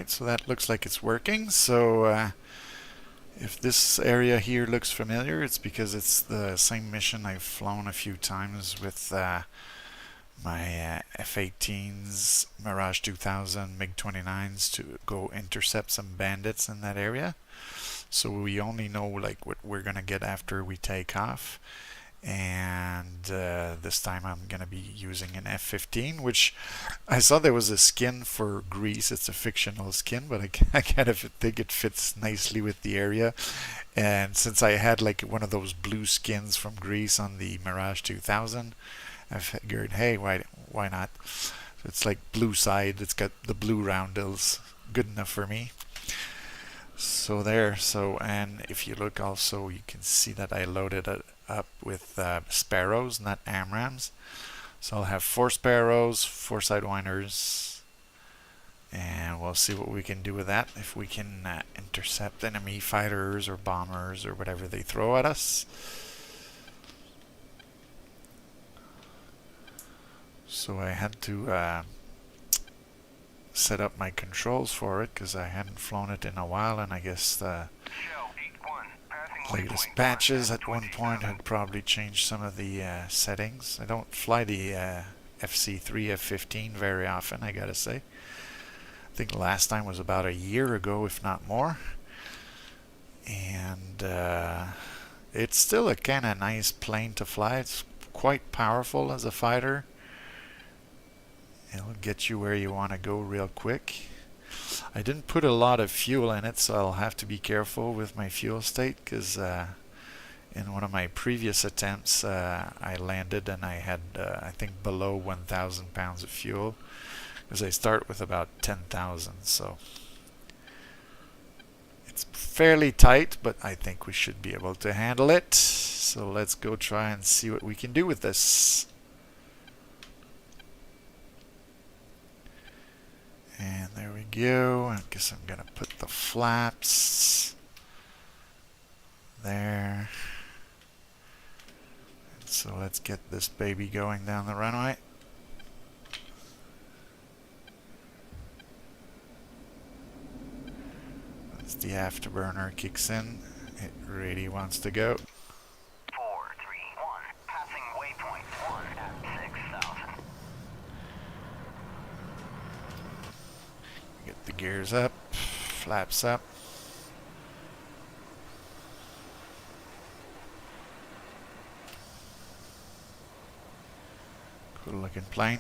Alright, so that looks like it's working. So if this area here looks familiar, it's because it's the same mission I've flown a few times with my F-18s, Mirage 2000, MiG-29s to go intercept some bandits in that area. So we only know like what we're gonna get after we take off. And this time I'm gonna be using an F-15, which I saw there was a skin for Greece. It's a fictional skin, but I kind of think it fits nicely with the area. And since I had like one of those blue skins from Greece on the Mirage 2000, I figured, hey, why not? So it's like blue side. It's got the blue roundels. Good enough for me. So there. So, and if you look also, you can see that I loaded it up with Sparrows, not AMRAAMs. So I'll have 4 Sparrows, 4 Sidewinders, and we'll see what we can do with that. If we can intercept enemy fighters or bombers or whatever they throw at us. So I had to set up my controls for it because I hadn't flown it in a while, and I guess the latest patches at one point had probably changed some of the settings. I don't fly the FC3 F-15 very often, I gotta say. I think the last time was about a year ago, if not more. And it's still a kind of nice plane to fly. It's quite powerful as a fighter. It'll get you where you want to go real quick. I didn't put a lot of fuel in it, so I'll have to be careful with my fuel state, because in one of my previous attempts I landed and I had I think below 1,000 pounds of fuel, because I start with about 10,000, so it's fairly tight, but I think we should be able to handle it. So let's go try and see what we can do with this. And there we go. I guess I'm going to put the flaps there. And so let's get this baby going down the runway. As the afterburner kicks in, it really wants to go. 431, passing waypoint 1 at 6,000. Get the gears up, flaps up. Cool looking plane.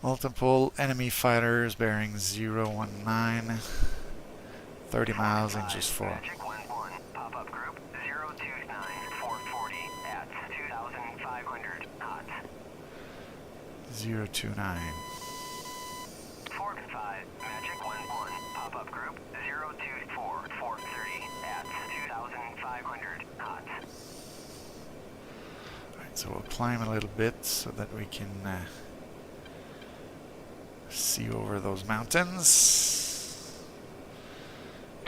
Multiple enemy fighters bearing 019, 30 miles, inches 4. Magic 11, pop-up group 029, 440 at 2,500 knots. 029. 45, Magic 11, pop-up group 024, 430 at 2,500 knots. Alright, so we'll climb a little bit so that we can see over those mountains.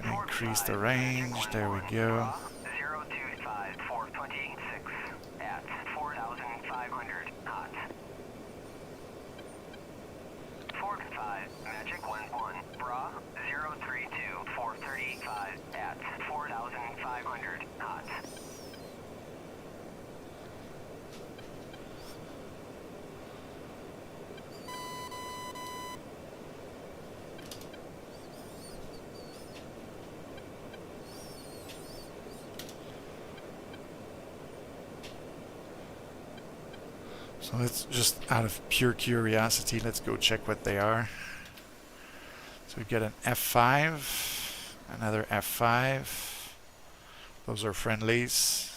Increase the range. There we go. 025, 426 at 4,500 knots. 45, Magic 11, Bra 032, 435 at 4,500 knots. So let's just, out of pure curiosity, let's go check what they are. So we get an F5, another F5. Those are friendlies.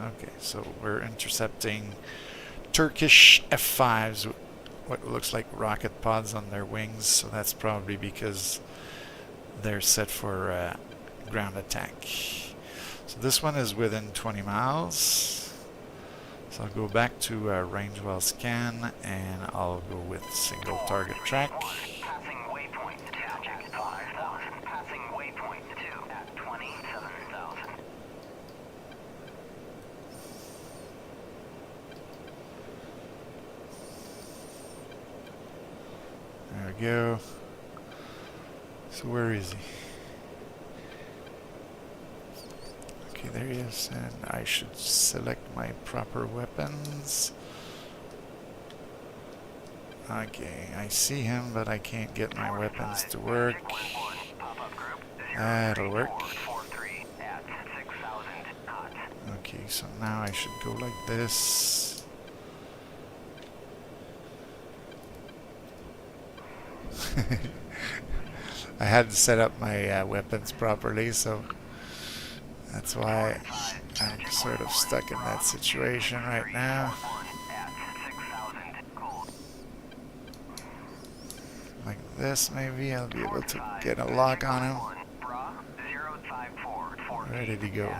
Okay, so we're intercepting Turkish F5s, what looks like rocket pods on their wings. So that's probably because they're set for ground attack. So this one is within 20 miles. So I'll go back to range well scan, and I'll go with single target track. Passing waypoint 2 at 5,000. Passing waypoint 2 at 27,000. There go. So where is he? Okay, there he is, and I should select my proper weapons. Okay, I see him, but I can't get my weapons to work. That'll work. Okay, so now I should go like this. I hadn't set up my weapons properly, so that's why I'm sort of stuck in that situation right now. Like this, maybe I'll be able to get a lock on him. Where did he go?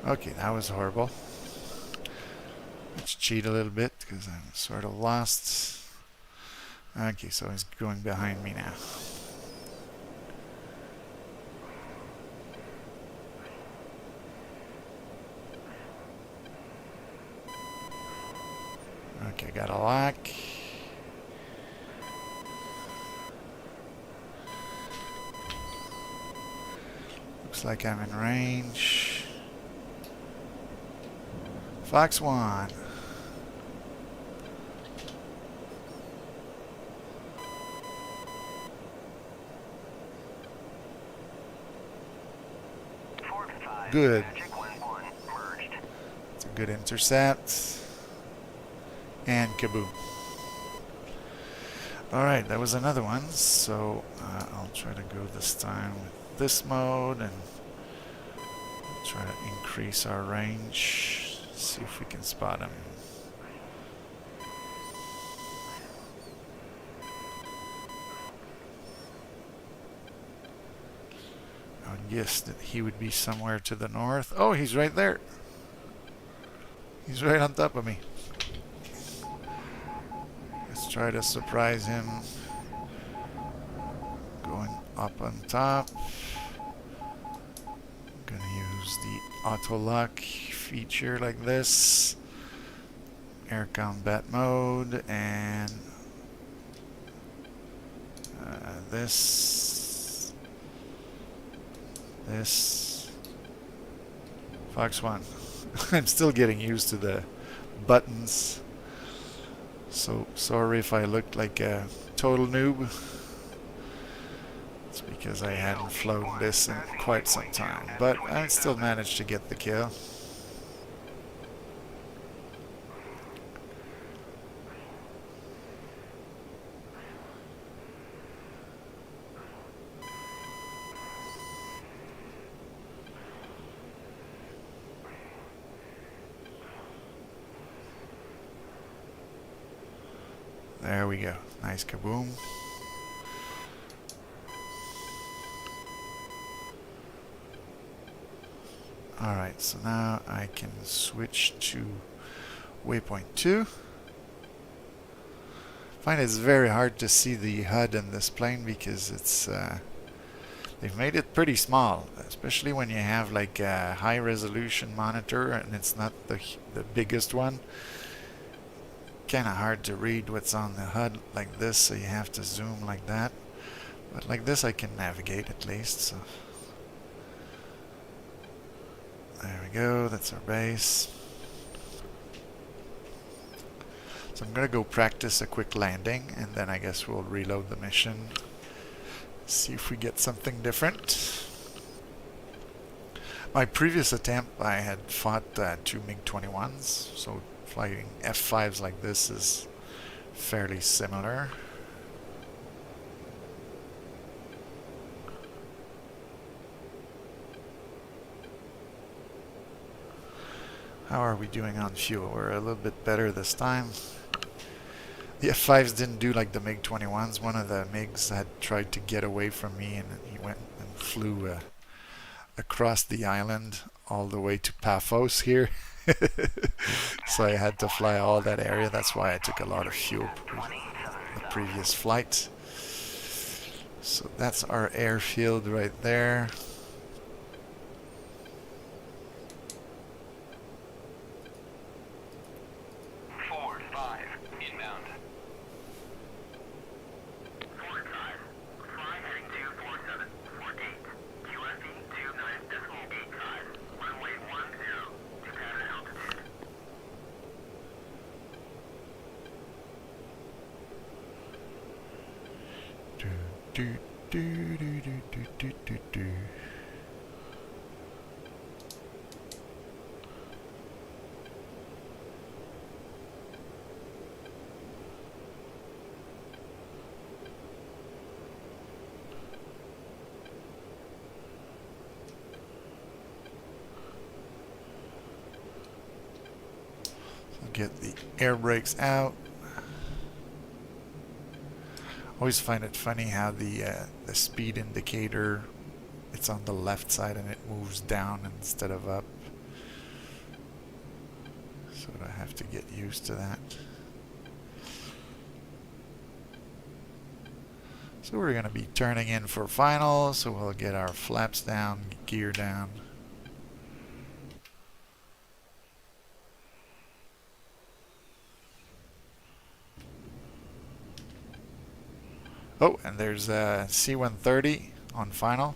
Okay, that was horrible. Let's cheat a little bit because I'm sort of lost. Okay, so he's going behind me now. Okay, got a lock. Looks like I'm in range. Fox 1. Good. It's a good intercept. And kaboom. Alright, that was another one. So I'll try to go this time with this mode and try to increase our range. See if we can spot him. I would guess that he would be somewhere to the north. Oh, he's right there. He's right on top of me. Let's try to surprise him. Going up on top. Gonna use the auto lock feature like this. Air combat mode and this. Fox 1. I'm still getting used to the buttons. So sorry if I looked like a total noob. It's because I hadn't flown this in quite some time. But I still managed to get the kill. There we go. Nice kaboom. Alright, so now I can switch to waypoint 2. I find it's very hard to see the HUD in this plane because it's they've made it pretty small, especially when you have like a high resolution monitor and it's not the biggest one. Kind of hard to read what's on the HUD like this, so you have to zoom like that. But like this I can navigate at least. So there we go, that's our base. So I'm gonna go practice a quick landing and then I guess we'll reload the mission. See if we get something different. My previous attempt I had fought 2 MiG-21s, so flying F5s like this is fairly similar. How are we doing on fuel? We're a little bit better this time. The F5s didn't do like the MiG-21s. One of the MiGs had tried to get away from me and he went and flew across the island all the way to Paphos here. So I had to fly all that area. That's why I took a lot of fuel the previous flight. So that's our airfield right there. ground. Forward 5. Fly heading 24748. QFE 29.85. Runway 10 to pattern altitude. Do, do, do, do, do, do, do, do. Get the air brakes out. Always find it funny how the speed indicator, it's on the left side and it moves down instead of up. So I have to get used to that. So we're going to be turning in for final, so we'll get our flaps down, gear down. Oh, and there's a C-130 on final.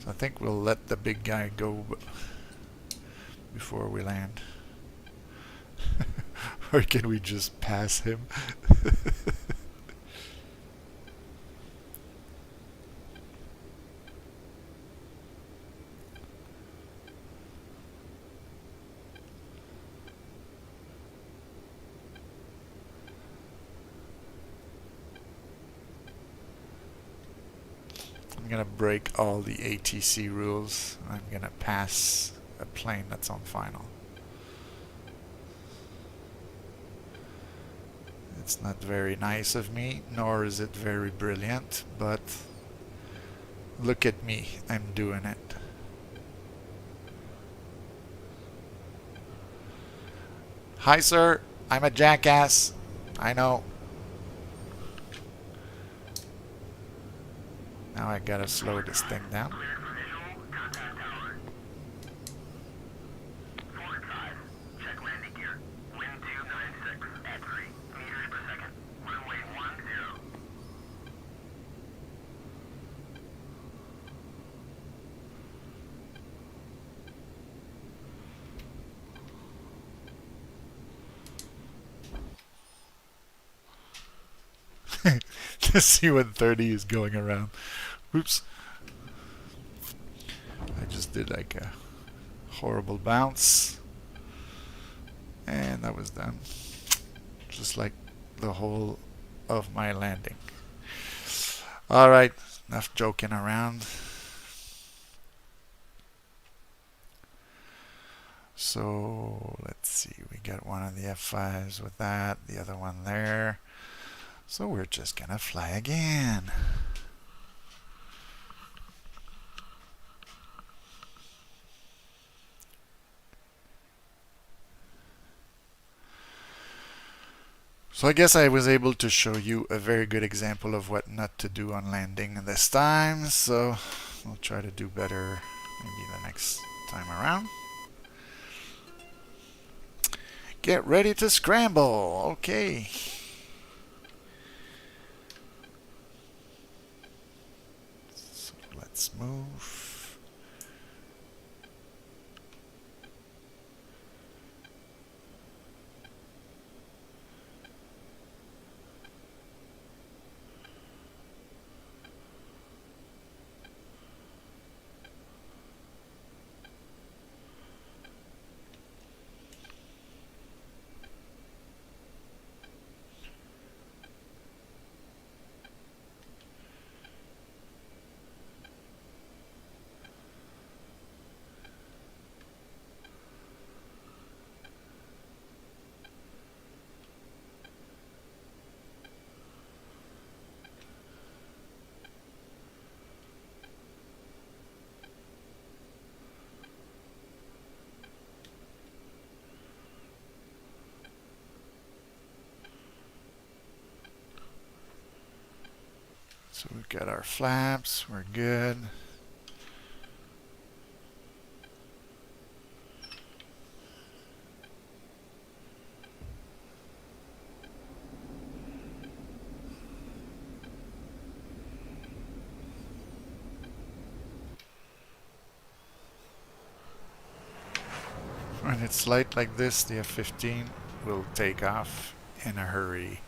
So I think we'll let the big guy go before we land. Or can we just pass him? I'm gonna break all the ATC rules. I'm gonna pass a plane that's on final. It's not very nice of me, nor is it very brilliant, but look at me, I'm doing it. Hi sir, I'm a jackass. I know. Now I gotta slow this thing down. The C-130 is going around. Oops. I just did like a horrible bounce. And that was done. Just like the whole of my landing. Alright, enough joking around. So, let's see. We got one of the F5s with that, the other one there. So we're just gonna fly again. So I guess I was able to show you a very good example of what not to do on landing this time. So I'll try to do better maybe the next time around. Get ready to scramble. Okay. So let's move. So we've got our flaps, we're good. When it's light like this, the F-15 will take off in a hurry.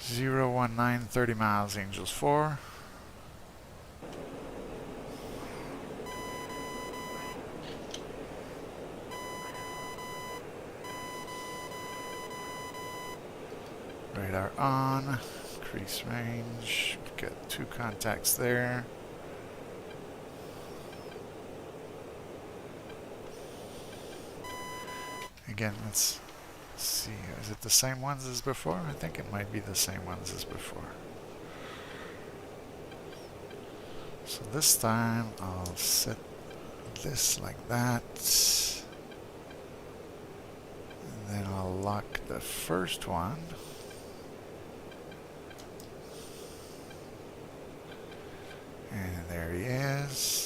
019, 30 miles, Angels 4. Radar on, increase range, got 2 contacts there. Again, let's see, is it the same ones as before? I think it might be the same ones as before. So this time I'll set this like that. And then I'll lock the first one. And there he is.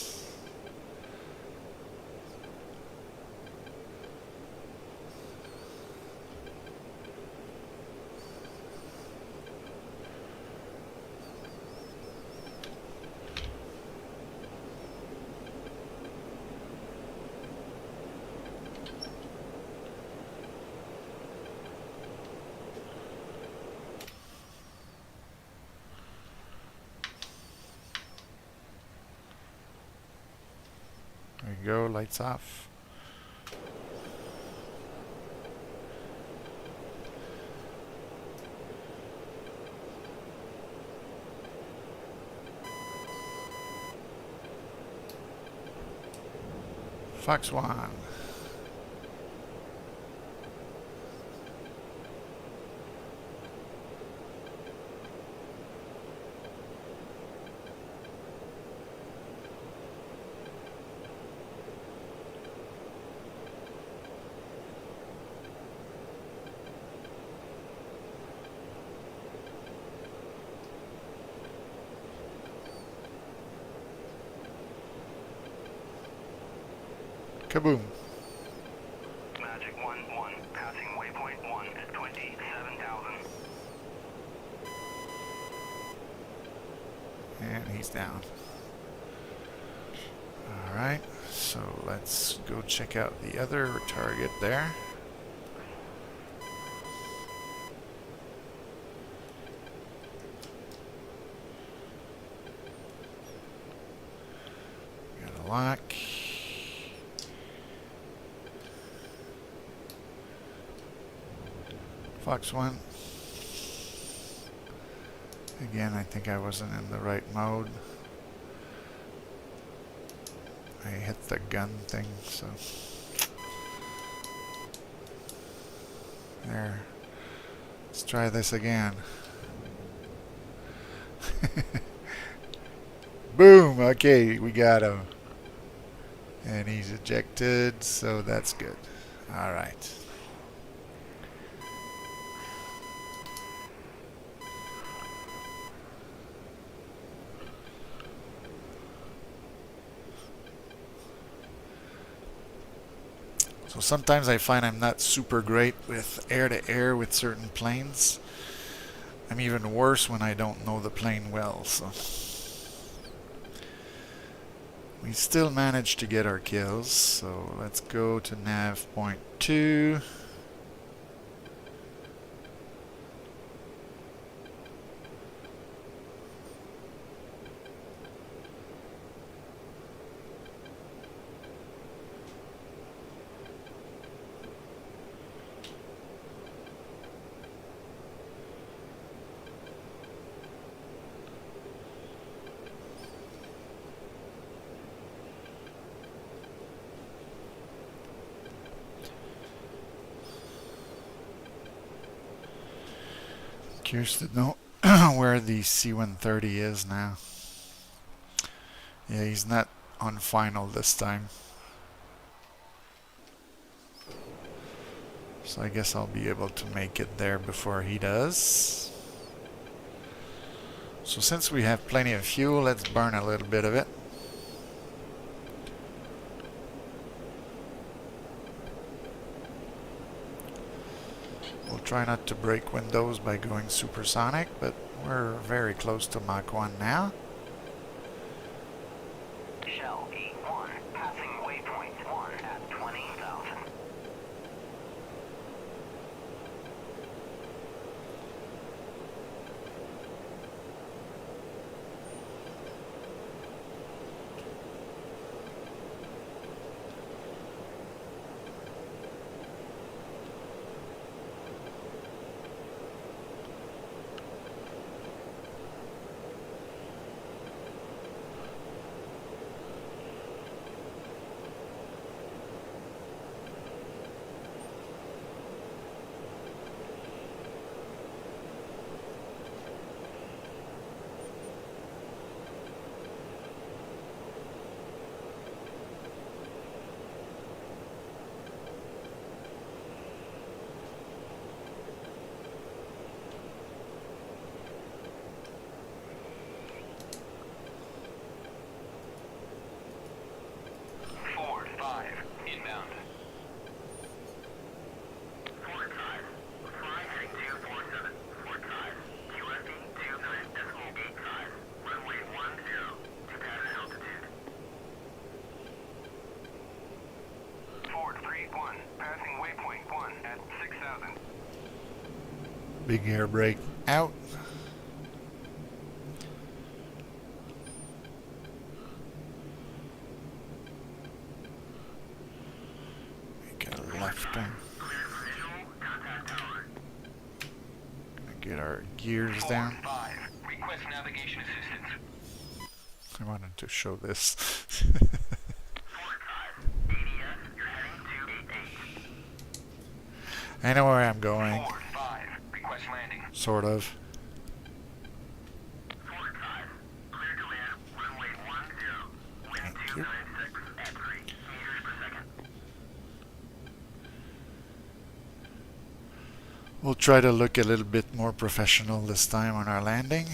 There you go, lights off. Fox 1. Kaboom. Magic 1-1, passing waypoint 1 at 27,000. And he's down. Alright, so let's go check out the other target there. Got a lock. Fox 1. Again, I think I wasn't in the right mode. I hit the gun thing, so. There. Let's try this again. Boom! Okay, we got him. And he's ejected, so that's good. Alright. So sometimes I find I'm not super great with air-to-air with certain planes. I'm even worse when I don't know the plane well, so. We still managed to get our kills, so let's go to nav point 2. Curious to know where the C-130 is now. Yeah, he's not on final this time. So I guess I'll be able to make it there before he does. So since we have plenty of fuel, let's burn a little bit of it. We'll try not to break windows by going supersonic, but we're very close to Mach 1 now. Shell E1, passing waypoint 1 at 20,000. Big air brake out. Make a left turn. Get our gears down. Request navigation assistance. I wanted to show this. I know where I'm going. Request landing. Sort of. Thank you. We'll try to look a little bit more professional this time on our landing.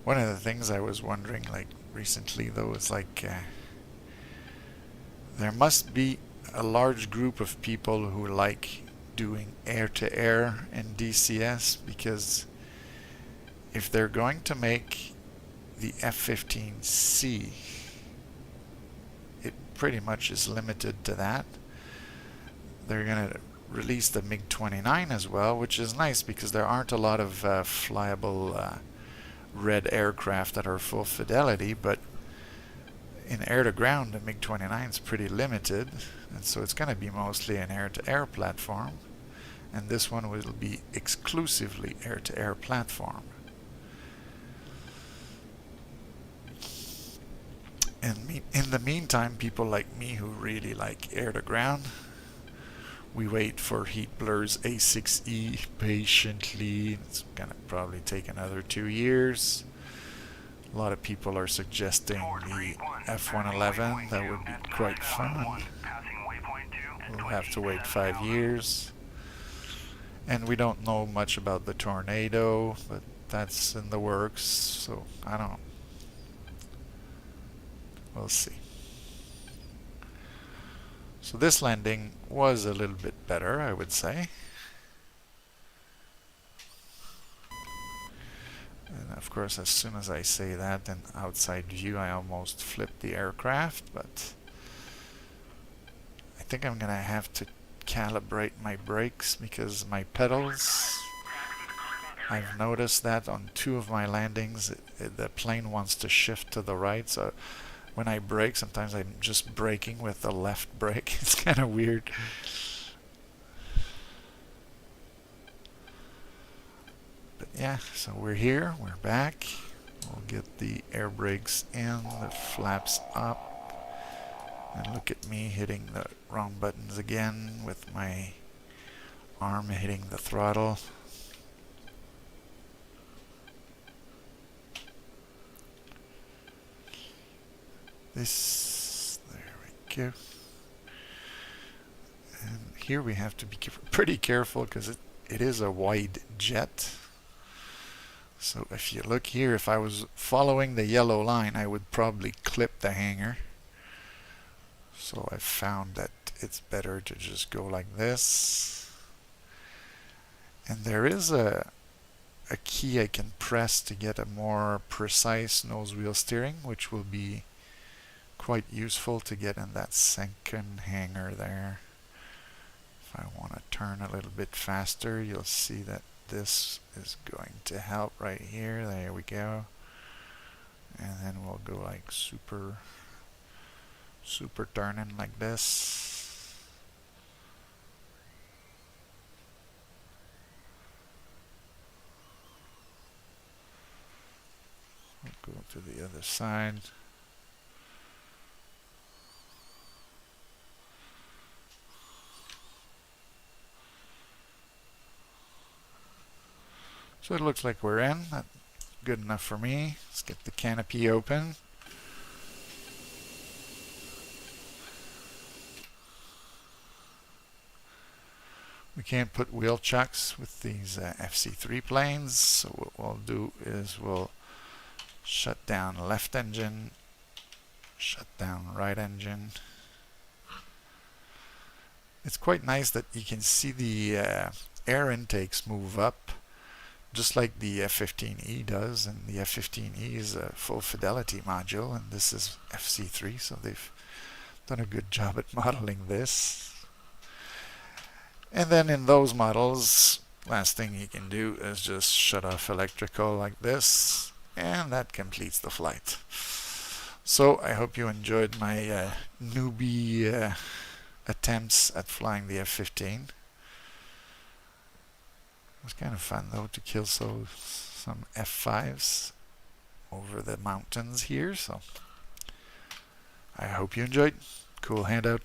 One of the things I was wondering, like recently though, is like there must be a large group of people who like doing air-to-air in DCS, because if they're going to make the F-15C, it pretty much is limited to that. They're going to release the MiG-29 as well, which is nice because there aren't a lot of flyable red aircraft that are full fidelity, but in air-to-ground the MiG-29 is pretty limited, and so it's going to be mostly an air-to-air platform, and this one will be exclusively air-to-air platform. And in the meantime, people like me who really like air-to-ground, we wait for Heat Blur's A6E patiently. It's gonna probably take another 2 years. A lot of people are suggesting the F-111. That would be quite fun. We'll have to wait 5 years. And we don't know much about the Tornado, but that's in the works, so I don't know. We'll see. So this landing was a little bit better, I would say. And of course, as soon as I say that in outside view, I almost flipped the aircraft, but I think I'm gonna have to calibrate my brakes because my pedals, I've noticed that on 2 of my landings, the plane wants to shift to the right, so when I brake, sometimes I'm just braking with the left brake. It's kind of weird. But yeah, so we're here, we're back. We'll get the air brakes in, the flaps up. And look at me hitting the wrong buttons again with my arm hitting the throttle. This, there we go. And here we have to be pretty careful because it is a wide jet. So if you look here, if I was following the yellow line, I would probably clip the hanger. So I found that it's better to just go like this. And there is a key I can press to get a more precise nose wheel steering, which will be quite useful to get in that second hanger there. If I want to turn a little bit faster, you'll see that this is going to help right here. There we go. And then we'll go like super turning like this. We'll go to the other side. So it looks like we're in. That's good enough for me. Let's get the canopy open. We can't put wheel chucks with these FC3 planes, so what we'll do is we'll shut down left engine, shut down right engine. It's quite nice that you can see the air intakes move up, just like the F-15E does, and the F-15E is a full fidelity module, and this is FC3, so they've done a good job at modeling this. And then in those models, last thing you can do is just shut off electrical like this, and that completes the flight. So I hope you enjoyed my newbie attempts at flying the F-15. It was kind of fun though to kill some F-5s over the mountains here, so I hope you enjoyed. Cool handout.